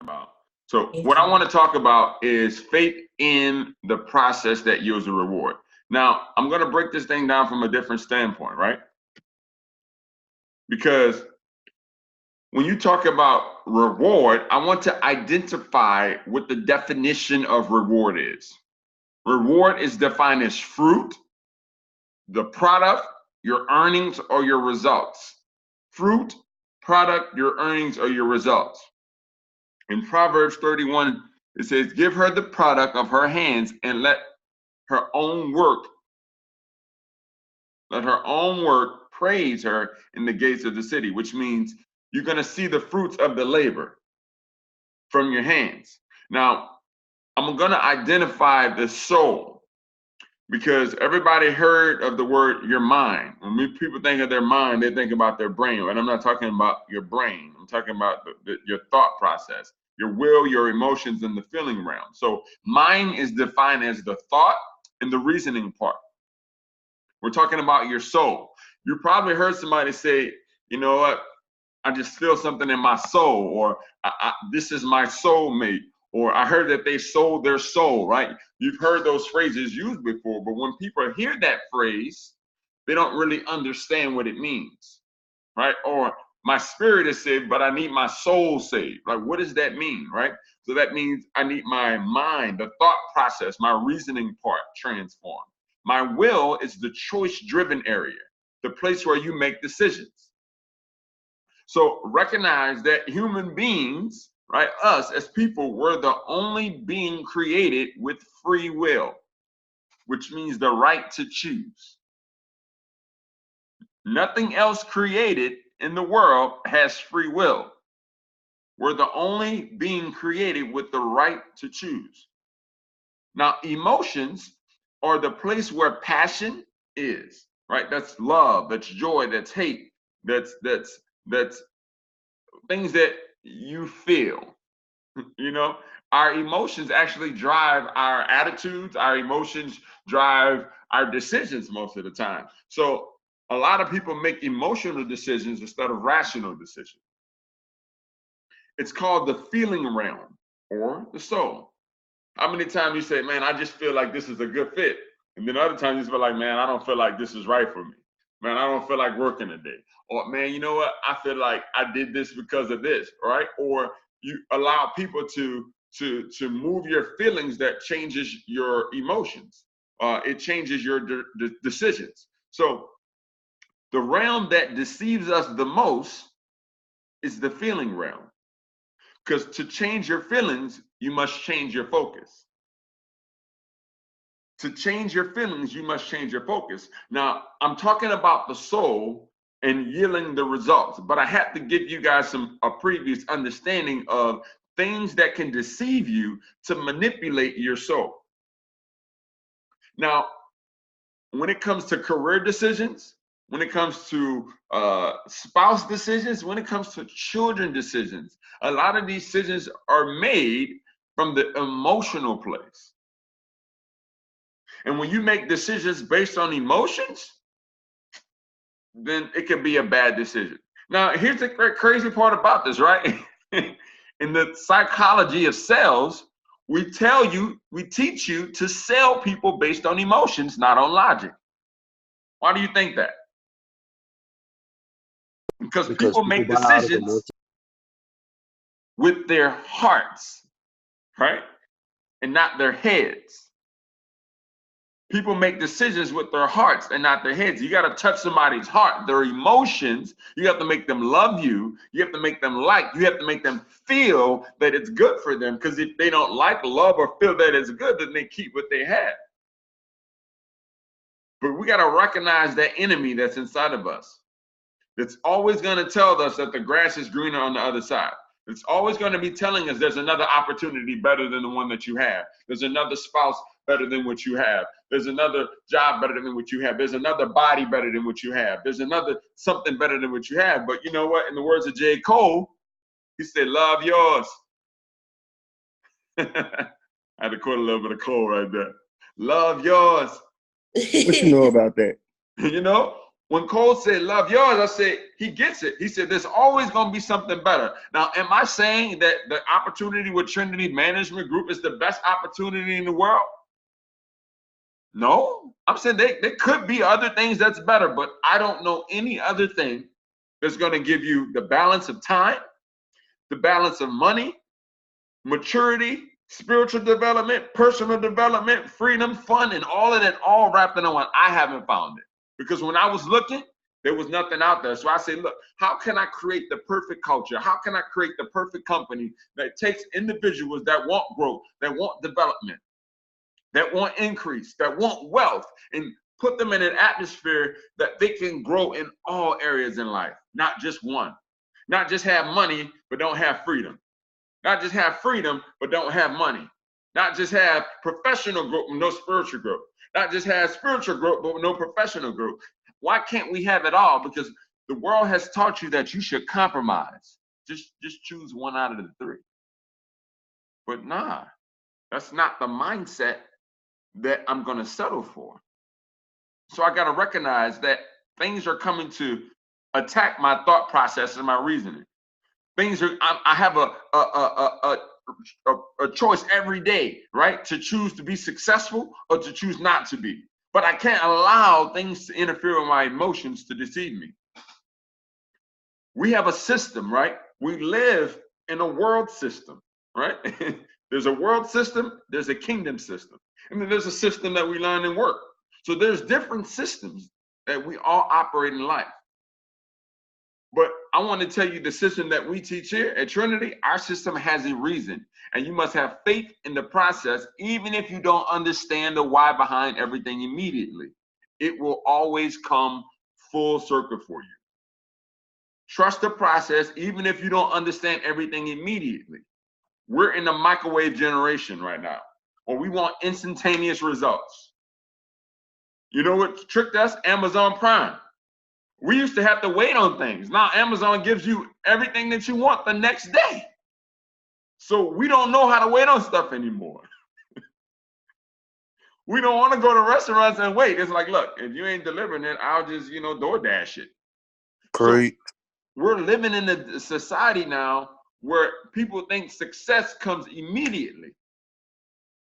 about. So what I want to talk about is faith in the process that yields a reward. Now, I'm going to break this thing down from a different standpoint, right? Because when you talk about reward, I want to identify what the definition of reward is. Reward is defined as fruit, the product, your earnings, or your results. Fruit, product, your earnings, or your results. In Proverbs 31, it says, give her the product of her hands and let her own work praise her in the gates of the city, which means you're going to see the fruits of the labor from your hands. Now, I'm going to identify the soul, because everybody heard of the word your mind. When people think of their mind, they think about their brain. And I'm not talking about your brain. I'm talking about your thought process, your will, your emotions, and the feeling realm. So mind is defined as the thought and the reasoning part. We're talking about your soul. You probably heard somebody say, you know what, I just feel something in my soul, or this is my soulmate, or I heard that they sold their soul, right? You've heard those phrases used before, but when people hear that phrase, they don't really understand what it means, right? Or my spirit is saved, but I need my soul saved. Like, what does that mean, right? So that means I need my mind, the thought process, my reasoning part transformed. My will is the choice-driven area, the place where you make decisions. So recognize that human beings, right, us as people, we're the only being created with free will, which means the right to choose. Nothing else created in the world has free will. We're the only being created with the right to choose. Now, emotions are the place where passion is, right? That's love, that's joy, that's hate, that's things that you feel. You know, our emotions actually drive our attitudes. Our emotions drive our decisions most of the time. So a lot of people make emotional decisions instead of rational decisions. It's called the feeling realm or the soul. How many times you say, man, I just feel like this is a good fit. And then other times you feel like, man, I don't feel like this is right for me. Man, I don't feel like working today. Or, man, you know what? I feel like I did this because of this, right? Or you allow people to move your feelings that changes your emotions. It changes your decisions. So the realm that deceives us the most is the feeling realm. Because to change your feelings, you must change your focus. To change your feelings, you must change your focus. Now, I'm talking about the soul and yielding the results, but I have to give you guys a previous understanding of things that can deceive you to manipulate your soul. Now, when it comes to career decisions, when it comes to spouse decisions, when it comes to children decisions, a lot of these decisions are made from the emotional place. And when you make decisions based on emotions, then it can be a bad decision. Now, here's the crazy part about this, right? In the psychology of sales, we teach you to sell people based on emotions, not on logic. Why do you think that? Because people make decisions with their hearts, right? And not their heads. People make decisions with their hearts and not their heads. You got to touch somebody's heart, their emotions. You have to make them love you. You have to make them like. You have to make them feel that it's good for them. Because if they don't like, love, or feel that it's good, then they keep what they have. But we got to recognize that enemy that's inside of us. It's always going to tell us that the grass is greener on the other side. It's always going to be telling us there's another opportunity better than the one that you have. There's another spouse better than what you have. There's another job better than what you have. There's another body better than what you have. There's another something better than what you have. But you know what? In the words of J. Cole, he said, love yours. I had to quote a little bit of Cole right there. Love yours. What you know about that? You know, When Cole said, love yours, I said, he gets it. He said, there's always going to be something better. Now, am I saying that the opportunity with Trinity Management Group is the best opportunity in the world? No. I'm saying there could be other things that's better, but I don't know any other thing that's going to give you the balance of time, the balance of money, maturity, spiritual development, personal development, freedom, fun, and all of that all wrapped in one. I haven't found it. Because when I was looking, there was nothing out there. So I say, look, how can I create the perfect culture? How can I create the perfect company that takes individuals that want growth, that want development, that want increase, that want wealth, and put them in an atmosphere that they can grow in all areas in life, not just one. Not just have money, but don't have freedom. Not just have freedom, but don't have money. Not just have professional growth, but no spiritual growth. Not just have spiritual growth, but no professional growth. Why can't we have it all? Because the world has taught you that you should compromise. Just choose one out of the three. But nah, that's not the mindset that I'm going to settle for. So I got to recognize that things are coming to attack my thought process and my reasoning. Things are, I have a choice every day, right? To choose to be successful or to choose not to be. But I can't allow things to interfere with my emotions to deceive me. We have a system, right? We live in a world system, right? There's a world system, there's a kingdom system, and then there's a system that we learn and work. So there's different systems that we all operate in life. But I want to tell you the system that we teach here at Trinity, our system has a reason. And you must have faith in the process, even if you don't understand the why behind everything immediately. It will always come full circle for you. Trust the process, even if you don't understand everything immediately. We're in the microwave generation right now, where we want instantaneous results. You know what tricked us? Amazon Prime. We used to have to wait on things. Now Amazon gives you everything that you want the next day. So we don't know how to wait on stuff anymore. We don't want to go to restaurants and wait. It's like, look, if you ain't delivering it, I'll just, DoorDash it. Great. So we're living in a society now where people think success comes immediately,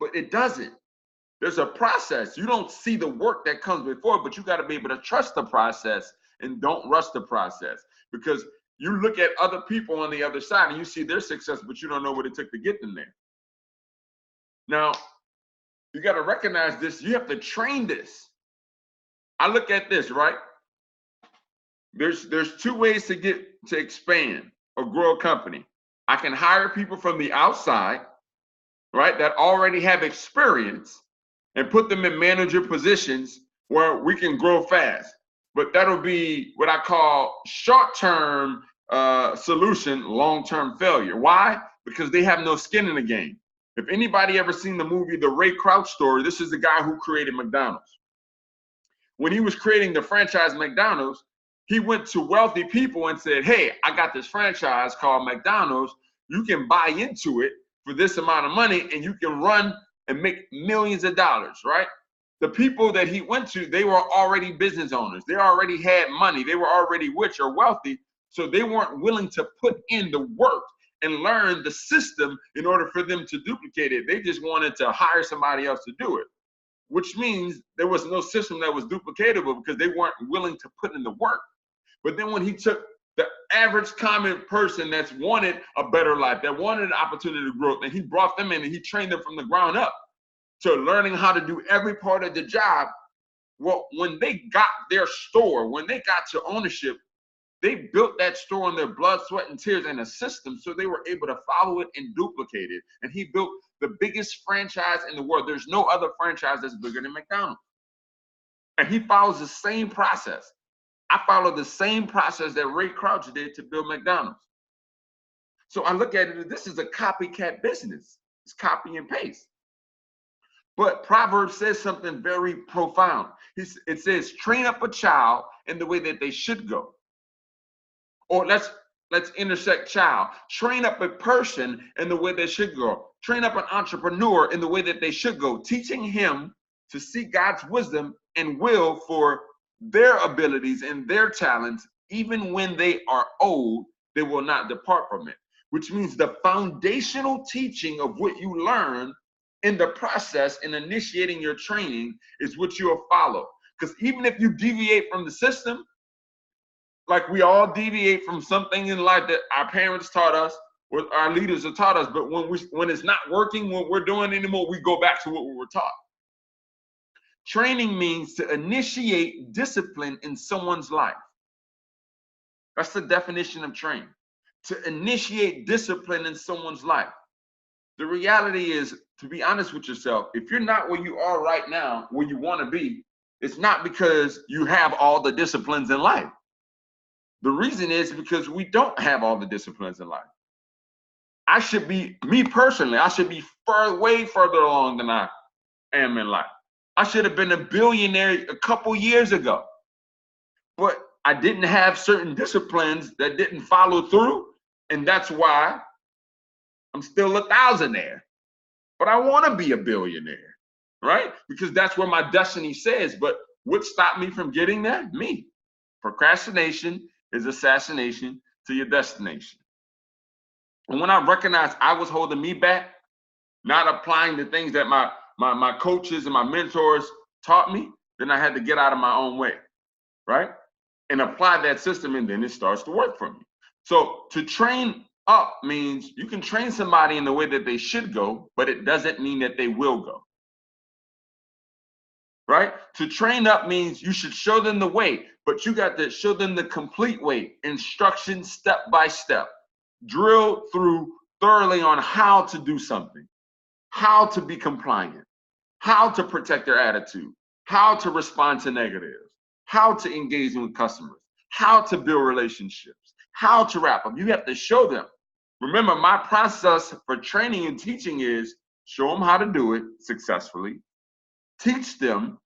but it doesn't. There's a process. You don't see the work that comes before, but you got to be able to trust the process and don't rush the process, because you look at other people on the other side and you see their success, but you don't know what it took to get them there. Now, you got to recognize this. You have to train this. I look at this, right? There's two ways to expand or grow a company. I can hire people from the outside, right, that already have experience, and put them in manager positions where we can grow fast. But that'll be what I call short-term solution, long-term failure. Why? Because they have no skin in the game. If anybody ever seen the movie The Ray Kroc Story, this is the guy who created McDonald's. When he was creating the franchise McDonald's, he went to wealthy people and said, hey, I got this franchise called McDonald's. You can buy into it for this amount of money and you can run and make millions of dollars, right? The people that he went to, they were already business owners. They already had money. They were already rich or wealthy. So they weren't willing to put in the work and learn the system in order for them to duplicate it. They just wanted to hire somebody else to do it, which means there was no system that was duplicatable because they weren't willing to put in the work. But then when he took the average common person that's wanted a better life, that wanted an opportunity to grow, and he brought them in and he trained them from the ground up to learning how to do every part of the job. Well, when they got their store, when they got to ownership, they built that store on their blood, sweat, and tears and a system, so they were able to follow it and duplicate it. And he built the biggest franchise in the world. There's no other franchise that's bigger than McDonald's. And he follows the same process. I follow the same process that Ray Kroc did to build McDonald's. So I look at it as this is a copycat business. It's copy and paste. But Proverbs says something very profound. It says, train up a child in the way that they should go. Or let's intersect child. Train up a person in the way they should go. Train up an entrepreneur in the way that they should go, teaching him to seek God's wisdom and will for their abilities and their talents, even when they are old, they will not depart from it. Which means the foundational teaching of what you learn in the process in initiating your training is what you'll follow. Because even if you deviate from the system, like we all deviate from something in life that our parents taught us, what our leaders have taught us, but when it's not working, what we're doing anymore, we go back to what we were taught. Training means to initiate discipline in someone's life. That's the definition of training. To initiate discipline in someone's life. The reality is, to be honest with yourself, if you're not where you are right now, where you want to be, it's not because you have all the disciplines in life. The reason is because we don't have all the disciplines in life. I should be, me personally, I should be way further along than I am in life. I should have been a billionaire a couple years ago, but I didn't have certain disciplines that didn't follow through, and that's why I'm still a thousandaire. But I want to be a billionaire, right? Because that's where my destiny says. But what stopped me from getting there? Me. Procrastination is assassination to your destination. And when I recognized I was holding me back, not applying the things that my coaches and my mentors taught me, then I had to get out of my own way, right? And apply that system, and then it starts to work for me. So to train up means you can train somebody in the way that they should go, but it doesn't mean that they will go, right? To train up means you should show them the way, but you got to show them the complete way, instruction step by step, drill through thoroughly on how to do something, how to be compliant, how to protect their attitude, how to respond to negatives, how to engage with customers, how to build relationships, how to wrap up. You have to show them. Remember, my process for training and teaching is show them how to do it successfully, teach them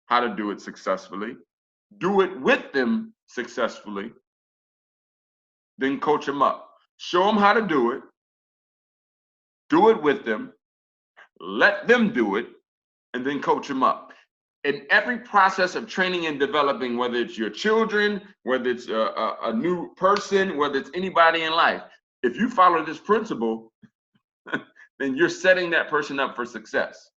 how to do it successfully, do it with them successfully, then coach them up. Show them how to do it with them, let them do it, and then coach them up. In every process of training and developing, whether it's your children, whether it's a new person, whether it's anybody in life, if you follow this principle, then you're setting that person up for success.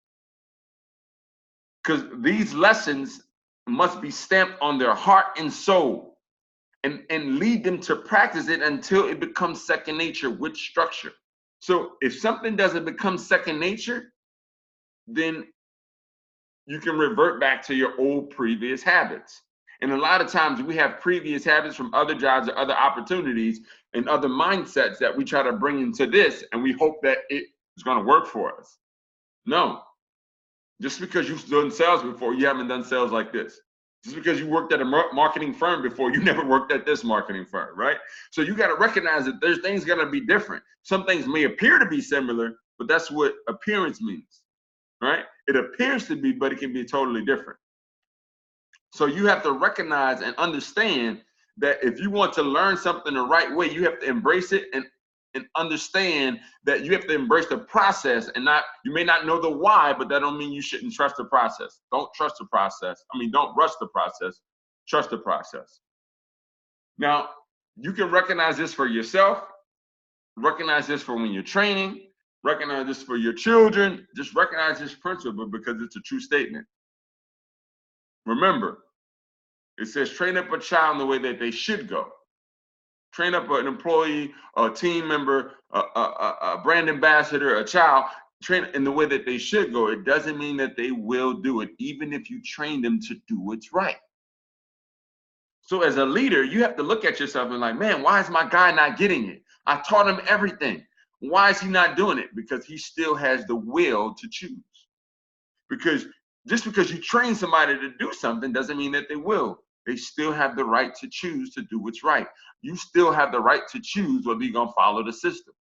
Because these lessons must be stamped on their heart and soul and lead them to practice it until it becomes second nature with structure. So if something doesn't become second nature, then you can revert back to your old previous habits. And a lot of times we have previous habits from other jobs or other opportunities and other mindsets that we try to bring into this, and we hope that it is going to work for us. No. Just because you've done sales before, you haven't done sales like this. Just because you worked at a marketing firm before, you never worked at this marketing firm, right? So you got to recognize that there's things going to be different. Some things may appear to be similar, but that's what appearance means, right? It appears to be, but it can be totally different. So you have to recognize and understand that if you want to learn something the right way, you have to embrace it and understand that you have to embrace the process, and not, you may not know the why, but that don't mean you shouldn't trust the process. Don't trust the process. I mean, don't rush the process. Trust the process. Now, you can recognize this for yourself, recognize this for when you're training, recognize this for your children. Just recognize this principle because it's a true statement. Remember, it says train up a child in the way that they should go. Train up an employee, a team member, a brand ambassador, a child, train in the way that they should go. It doesn't mean that they will do it, even if you train them to do what's right. So as a leader, you have to look at yourself and like, man, why is my guy not getting it? I taught him everything. Why is he not doing it? Because he still has the will to choose. Because just because you train somebody to do something doesn't mean that they will. They still have the right to choose to do what's right. You still have the right to choose whether you're going to follow the system.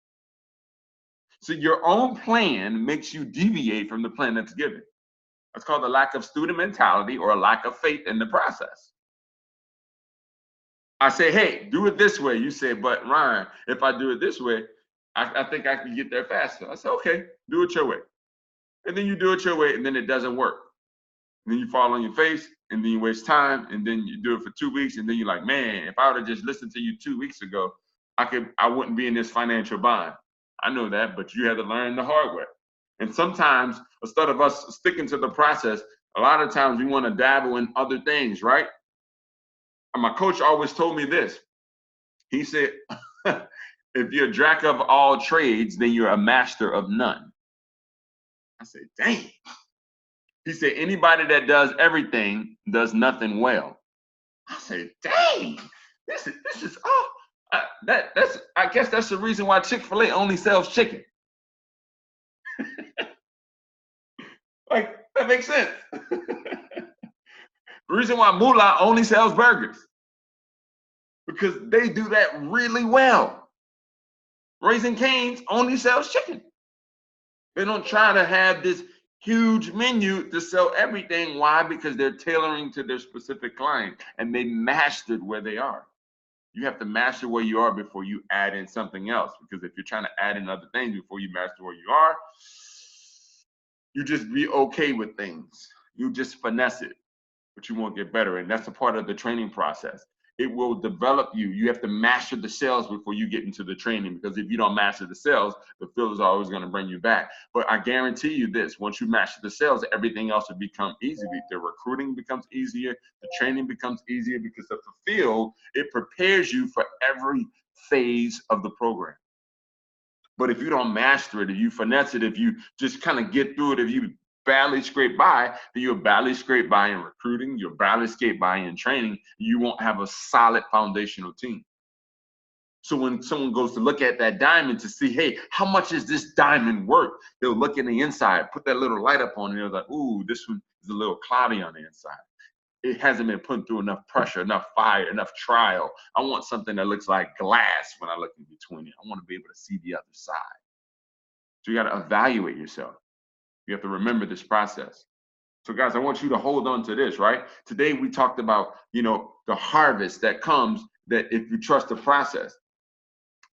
So your own plan makes you deviate from the plan that's given. That's called a lack of student mentality or a lack of faith in the process. I say, hey, do it this way. You say, but Ryan, if I do it this way, I think I can get there faster. I say, okay, do it your way. And then you do it your way, and then it doesn't work. then you fall on your face, and then you waste time, and then you do it for 2 weeks, and then you're like, man, if I would have just listened to you 2 weeks ago, I wouldn't be in this financial bind. I know that, but you had to learn the hard way. And sometimes, instead of us sticking to the process, a lot of times we want to dabble in other things, right? And my coach always told me this. He said, if you're a jack of all trades, then you're a master of none. I said, dang. He said, anybody that does everything does nothing well. I said, dang, this is that's I guess that's the reason why Chick-fil-A only sells chicken. Like, that makes sense. The reason why Moolah only sells burgers, because they do that really well. Raising Cane's only sells chicken. They don't try to have this huge menu to sell everything. Why? Because they're tailoring to their specific client, and they mastered where they are. You have to master where you are before you add in something else, because if you're trying to add in other things before you master where you are, you just be okay with things. You just finesse it, but you won't get better. And that's a part of the training process. It will develop you. You have to master the sales before you get into the training, because if you don't master the sales, the field is always going to bring you back. But I guarantee you this, once you master the sales, everything else will become easy. The recruiting becomes easier, the training becomes easier, because the field, it prepares you for every phase of the program. But if you don't master it, if you finesse it, if you just kind of get through it, if you barely scrape by, then you'll barely scrape by in recruiting, you'll barely scrape by in training, you won't have a solid foundational team. So when someone goes to look at that diamond to see, hey, how much is this diamond worth? They'll look in the inside, put that little light up on it, and they're like, ooh, this one is a little cloudy on the inside. It hasn't been put through enough pressure, enough fire, enough trial. I want something that looks like glass when I look in between it. I want to be able to see the other side. So you got to evaluate yourself. You have to remember this process. So guys, I want you to hold on to this, right? Today we talked about, the harvest that comes, that if you trust the process.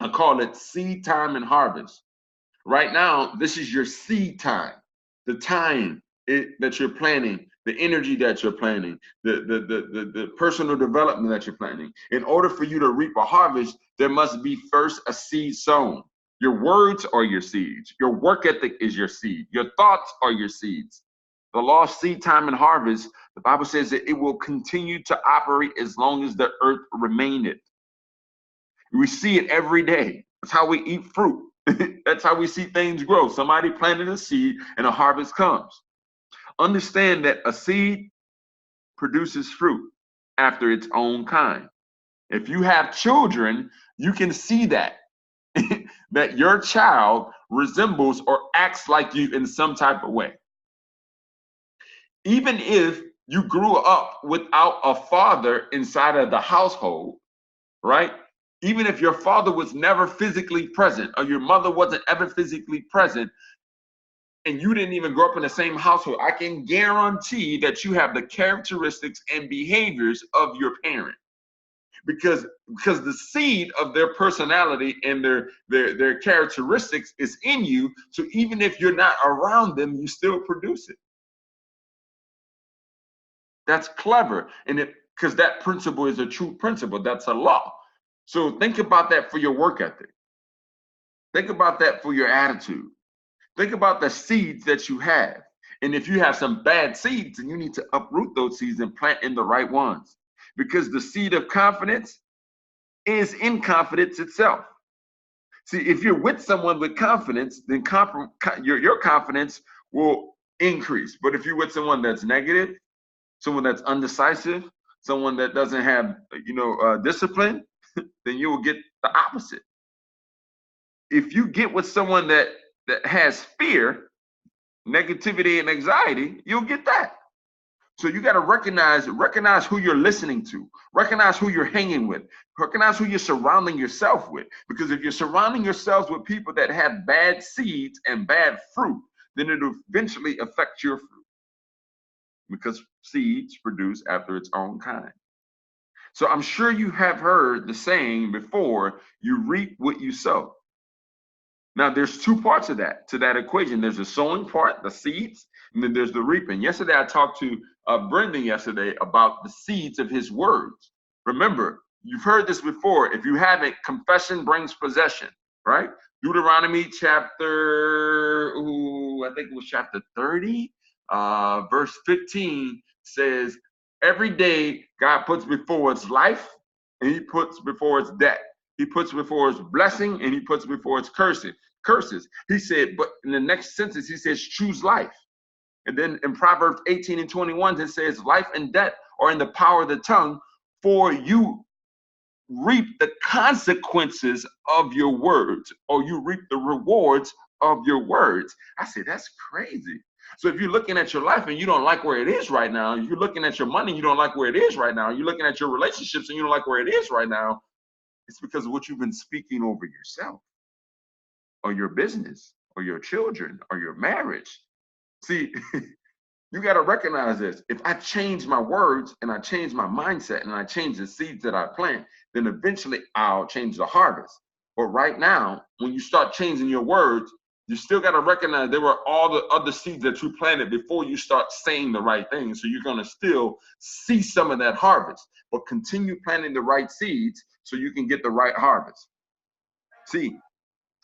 I call it seed time and harvest. Right now, this is your seed time, the time that you're planning, the energy that you're planning, the personal development that you're planning. In order for you to reap a harvest, there must be first a seed sown. Your words are your seeds. Your work ethic is your seed. Your thoughts are your seeds. The law of seed time and harvest, the Bible says that it will continue to operate as long as the earth remaineth. We see it every day. That's how we eat fruit. That's how we see things grow. Somebody planted a seed and a harvest comes. Understand that a seed produces fruit after its own kind. If you have children, you can see that. That your child resembles or acts like you in some type of way. Even if you grew up without a father inside of the household, right? Even if your father was never physically present, or your mother wasn't ever physically present, and you didn't even grow up in the same household, I can guarantee that you have the characteristics and behaviors of your parent. Because the seed of their personality and their characteristics is in you. So even if you're not around them, you still produce it. That's clever. And because that principle is a true principle, that's a law. So think about that for your work ethic. Think about that for your attitude. Think about the seeds that you have. And if you have some bad seeds, then you need to uproot those seeds and plant in the right ones. Because the seed of confidence is in confidence itself. See, if you're with someone with confidence, then your confidence will increase. But if you're with someone that's negative, someone that's undecisive, someone that doesn't have, discipline, then you will get the opposite. If you get with someone that has fear, negativity, and anxiety, you'll get that. So you got to recognize who you're listening to, recognize who you're hanging with, recognize who you're surrounding yourself with. Because if you're surrounding yourselves with people that have bad seeds and bad fruit, then it'll eventually affect your fruit. Because seeds produce after its own kind. So I'm sure you have heard the saying before, you reap what you sow. Now, there's two parts of that, to that equation. There's the sowing part, the seeds, and then there's the reaping. Yesterday, I talked to Brendan yesterday about the seeds of his words. Remember, you've heard this before. If you haven't, confession brings possession, right? Deuteronomy chapter, I think it was chapter 30, verse 15 says, every day God puts before us life and he puts before us death. He puts before us blessing and he puts before us curses. He said, but in the next sentence, he says, choose life. And then in Proverbs 18 and 21, it says, life and death are in the power of the tongue, for you reap the consequences of your words, or you reap the rewards of your words. I said, that's crazy. So if you're looking at your life and you don't like where it is right now, you're looking at your money, you don't like where it is right now, you're looking at your relationships and you don't like where it is right now, it's because of what you've been speaking over yourself, or your business, or your children, or your marriage. See, you got to recognize this. If I change my words and I change my mindset and I change the seeds that I plant, then eventually I'll change the harvest. But right now, when you start changing your words, you still got to recognize there were all the other seeds that you planted before you start saying the right thing. So you're going to still see some of that harvest, but continue planting the right seeds so you can get the right harvest. See,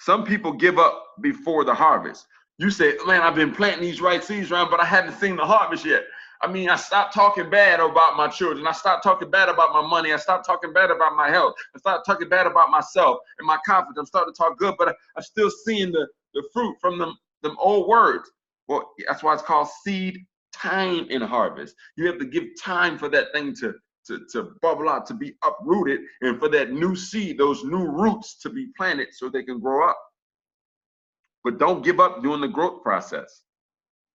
some people give up before the harvest. You say, man, I've been planting these right seeds around, but I haven't seen the harvest yet. I mean, I stopped talking bad about my children. I stopped talking bad about my money. I stopped talking bad about my health. I stopped talking bad about myself and my confidence. I'm starting to talk good, but I'm still seeing the fruit from them old words. Well, that's why it's called seed time in harvest. You have to give time for that thing to bubble out, to be uprooted, and for that new seed, those new roots to be planted so they can grow up. But don't give up during the growth process.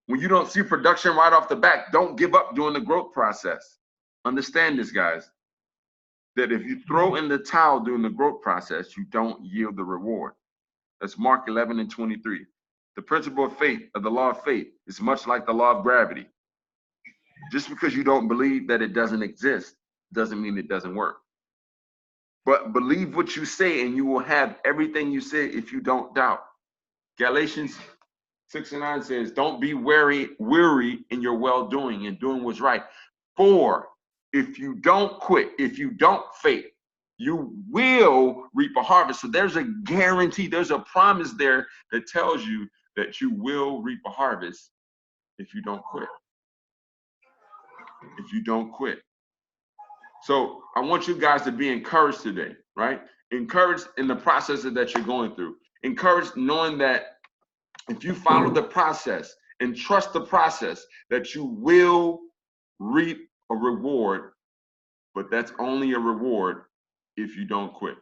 When you don't see production right off the bat, don't give up during the growth process. Understand this, guys, that if you throw in the towel during the growth process, you don't yield the reward. That's Mark 11 and 23. The principle of faith, of the law of faith, is much like the law of gravity. Just because you don't believe that it doesn't exist doesn't mean it doesn't work. But believe what you say and you will have everything you say if you don't doubt. Galatians 6:9 says, don't be weary in your well-doing and doing what's right. For if you don't quit, if you don't faint, you will reap a harvest. So there's a guarantee, there's a promise there that tells you that you will reap a harvest if you don't quit. If you don't quit. So I want you guys to be encouraged today, right? Encouraged in the process that you're going through. Encouraged knowing that if you follow the process and trust the process, that you will reap a reward, but that's only a reward if you don't quit.